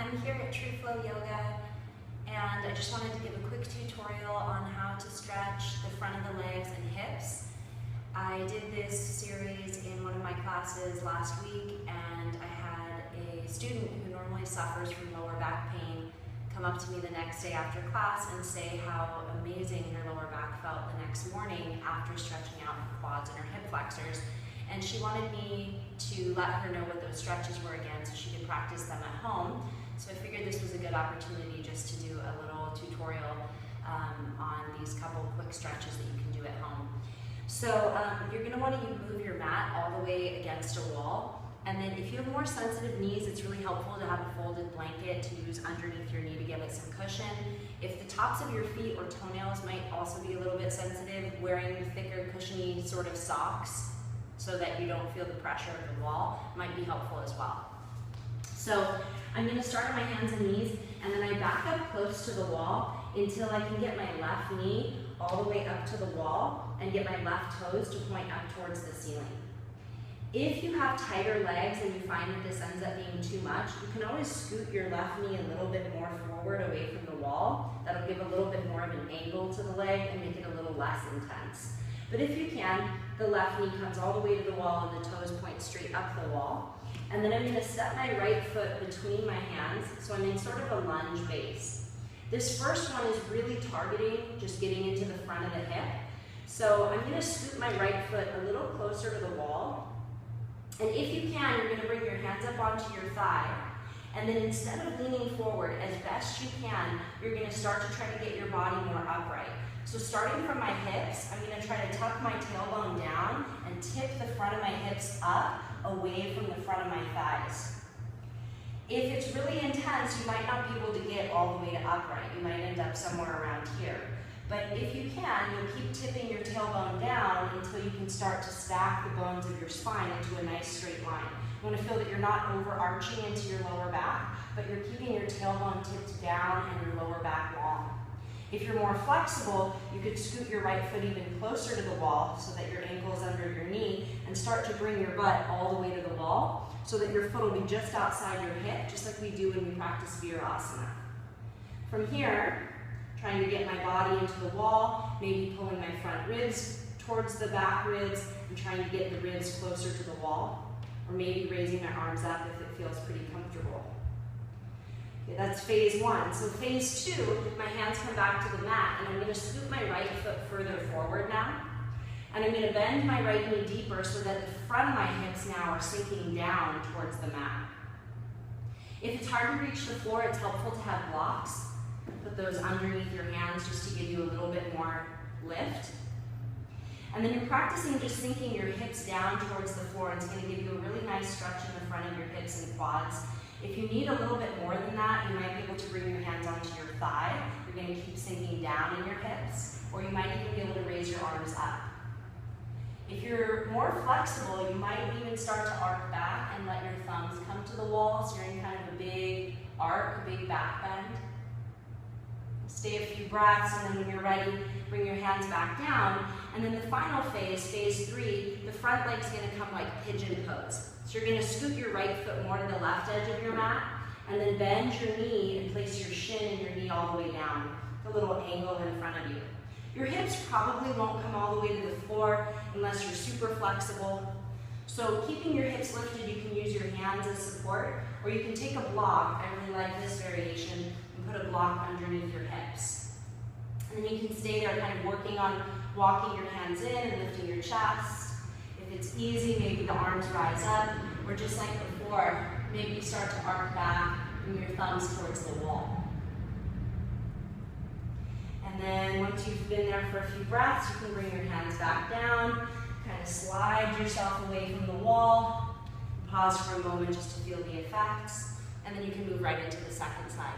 I'm here at True Flow Yoga, and I just wanted to give a quick tutorial on how to stretch the front of the legs and hips. I did this series in one of my classes last week, and I had a student who normally suffers from lower back pain come up to me the next day after class and say how amazing her lower back felt the next morning after stretching out her quads and her hip flexors. And she wanted me to let her know what those stretches were again so she could practice them at home. So I figured this was a good opportunity just to do a little tutorial on these couple quick stretches that you can do at home. So you're going to want to move your mat all the way against a wall. And then if you have more sensitive knees, it's really helpful to have a folded blanket to use underneath your knee to give it some cushion. If the tops of your feet or toenails might also be a little bit sensitive, wearing thicker, cushiony sort of socks so that you don't feel the pressure of the wall might be helpful as well. So I'm going to start on my hands and knees, and then I back up close to the wall until I can get my left knee all the way up to the wall and get my left toes to point up towards the ceiling. If you have tighter legs and you find that this ends up being too much, you can always scoot your left knee a little bit more forward away from the wall. That'll give a little bit more of an angle to the leg and make it a little less intense. But if you can, the left knee comes all the way to the wall and the toes point straight up the wall. And then I'm going to set my right foot between my hands, so I'm in sort of a lunge base. This first one is really targeting just getting into the front of the hip. So I'm going to scoot my right foot a little closer to the wall. And if you can, you're going to bring your hands up onto your thigh. And then instead of leaning forward, as best you can, you're going to start to try to get your body more upright. So starting from my hips, I'm going to try to tuck my tailbone down and tip the front of my hips up away from the front of my thighs. If it's really intense, you might not be able to get all the way to upright. You might end up somewhere around here. But if you can, you'll keep tipping your tailbone down until you can start to stack the bones of your spine into a nice straight line. You want to feel that you're not overarching into your lower back, but you're keeping your tailbone tipped down and your lower back long. If you're more flexible, you could scoot your right foot even closer to the wall so that your ankle is under your knee and start to bring your butt all the way to the wall so that your foot will be just outside your hip, just like we do when we practice Virasana. From here, trying to get my body into the wall, maybe pulling my front ribs towards the back ribs and trying to get the ribs closer to the wall, or maybe raising my arms up if it feels pretty comfortable. Okay, that's phase one. So phase two, my hands come back to the mat, and I'm going to scoot my right foot further forward now. And I'm going to bend my right knee deeper so that the front of my hips now are sinking down towards the mat. If it's hard to reach the floor, it's helpful to have blocks. Put those underneath your hands just to give you a little bit more lift. And then you're practicing just sinking your hips down towards the floor, and it's going to give you a really nice stretch in the front of your hips and quads. If you need a little bit more than that, you might be able to bring your hands onto your thigh. You're going to keep sinking down in your hips, or you might even be able to raise your arms up. If you're more flexible, you might even start to arc back and let your thumbs come to the wall, so you're in kind of a big arc, a big back bend. Stay a few breaths, and then when you're ready, bring your hands back down. And then the final phase, phase three, the front leg's going to come like pigeon pose. So you're going to scoot your right foot more to the left edge of your mat, and then bend your knee and place your shin and your knee all the way down, a little angle in front of you. Your hips probably won't come all the way to the floor unless you're super flexible. So keeping your hips lifted, you can use your hands as support, or you can take a block. I really like this variation, and put a block underneath your hips. And then you can stay there kind of working on walking your hands in and lifting your chest. If it's easy, maybe the arms rise up, or just like before, maybe you start to arc back, bring your thumbs towards the wall. And then once you've been there for a few breaths, you can bring your hands back down, kind of slide yourself away from the wall, pause for a moment just to feel the effects, and then you can move right into the second side.